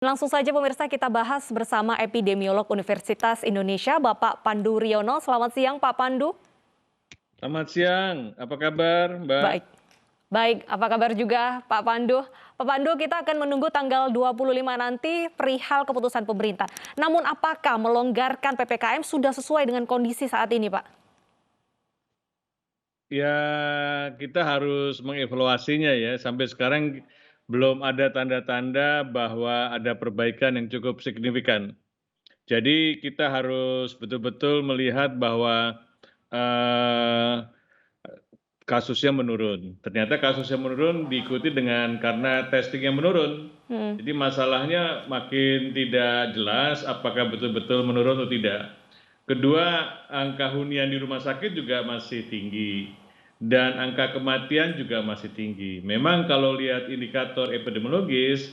Langsung saja pemirsa kita bahas bersama epidemiolog Universitas Indonesia, Bapak Pandu Riono. Selamat siang Pak Pandu. Selamat siang, apa kabar Mbak? Baik, baik. Apa kabar juga Pak Pandu? Pak Pandu, kita akan menunggu tanggal 25 nanti perihal keputusan pemerintah. Namun apakah melonggarkan PPKM sudah sesuai dengan kondisi saat ini Pak? Ya, kita harus mengevaluasinya ya. Sampai sekarang belum ada tanda-tanda bahwa ada perbaikan yang cukup signifikan. Jadi kita harus betul-betul melihat bahwa eh, kasusnya menurun. Ternyata kasusnya menurun diikuti dengan karena testingnya menurun. Hmm. Jadi masalahnya makin tidak jelas apakah betul-betul menurun atau tidak. Kedua, angka hunian di rumah sakit juga masih tinggi dan angka kematian juga masih tinggi. Memang kalau lihat indikator epidemiologis,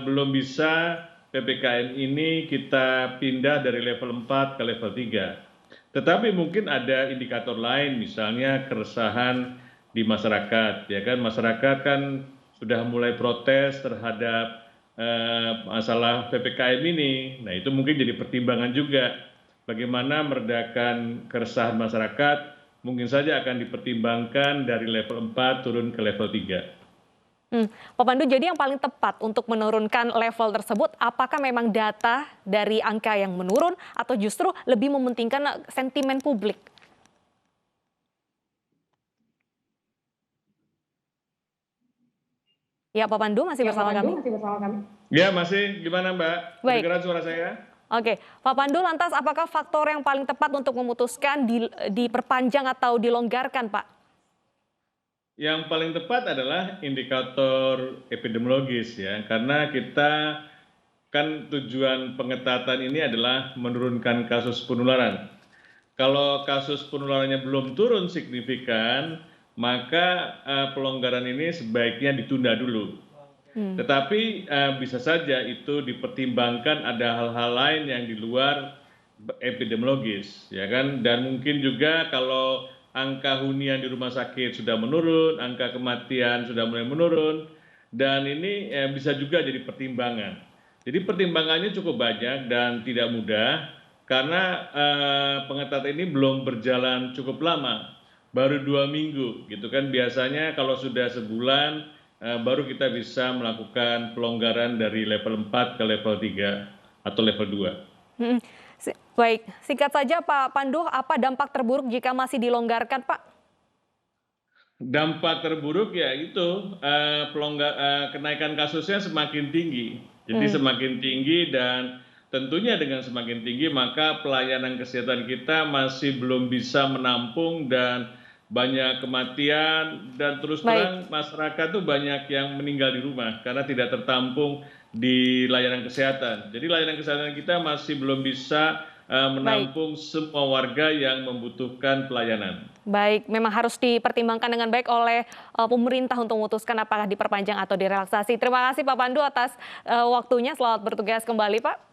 belum bisa PPKM ini kita pindah dari level 4 ke level 3. Tetapi mungkin ada indikator lain, misalnya keresahan di masyarakat, ya kan? Masyarakat kan sudah mulai protes terhadap masalah PPKM ini. Nah, itu mungkin jadi pertimbangan juga. Bagaimana meredakan keresahan masyarakat, mungkin saja akan dipertimbangkan dari level 4 turun ke level 3. Pak Pandu, jadi yang paling tepat untuk menurunkan level tersebut, apakah memang data dari angka yang menurun atau justru lebih mementingkan sentimen publik? Ya, Pak Pandu masih Ya, Pak bersama Pandu kami? masih bersama kami. Ya, masih gimana Mbak? Baik. Kedengaran suara saya? Oke, Pak Pandu, lantas apakah faktor yang paling tepat untuk memutuskan diperpanjang atau dilonggarkan, Pak? Yang paling tepat adalah indikator epidemiologis ya, karena kita kan tujuan pengetatan ini adalah menurunkan kasus penularan. Kalau kasus penularannya belum turun signifikan, maka pelonggaran ini sebaiknya ditunda dulu. Tetapi bisa saja itu dipertimbangkan ada hal-hal lain yang di luar epidemiologis, ya kan? Dan mungkin juga kalau angka hunian di rumah sakit sudah menurun, angka kematian sudah mulai menurun, dan ini bisa juga jadi pertimbangan. Jadi pertimbangannya cukup banyak dan tidak mudah karena pengetatan ini belum berjalan cukup lama, baru 2 minggu, gitu kan? Biasanya kalau sudah sebulan baru kita bisa melakukan pelonggaran dari level 4 ke level 3 atau level 2. Baik, singkat saja Pak Pandu, apa dampak terburuk jika masih dilonggarkan, Pak? Dampak terburuk ya itu kenaikan kasusnya semakin tinggi. Jadi semakin tinggi dan tentunya dengan semakin tinggi maka pelayanan kesehatan kita masih belum bisa menampung dan banyak kematian dan terus terang masyarakat tuh banyak yang meninggal di rumah karena tidak tertampung di layanan kesehatan. Jadi layanan kesehatan kita masih belum bisa menampung semua warga yang membutuhkan pelayanan. Baik, memang harus dipertimbangkan dengan baik oleh pemerintah untuk memutuskan apakah diperpanjang atau direlaksasi. Terima kasih Pak Pandu atas waktunya. Selamat bertugas kembali, Pak.